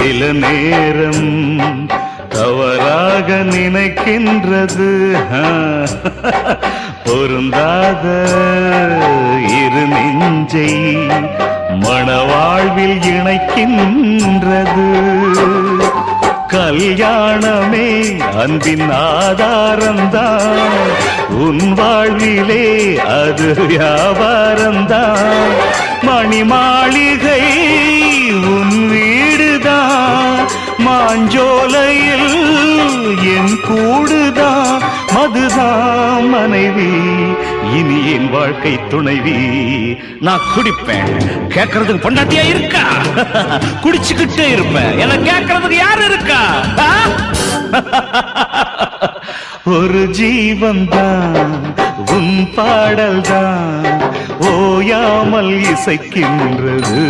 சில நேரம் தவறாக நினைக்கின்றது பொருந்தாத இரு நெஞ்சை மணவாழ்வில் இணைக்கின்றது கல்யாணமே அன்பின் ஆதாரம்தான் உன் வாழ்விலே அது வியாபாரம்தான் மணி மாளிகை உன் வீடுதான் மாஞ்சோலையில் என் கூடுதான் மதுதான் மனைவி இனி என் வாழ்க்கை துணைவி நான் குடிப்பேன் கேட்கறதுக்கு பொண்டாட்டியா இருக்கா குடிச்சுக்கிட்டே இருப்பேன் என கேட்கறதுக்கு யாரு இருக்கா ஒரு ஜீவன் தான் உன் பாடல் தான் ஓயாமல் இசைக்கின்றது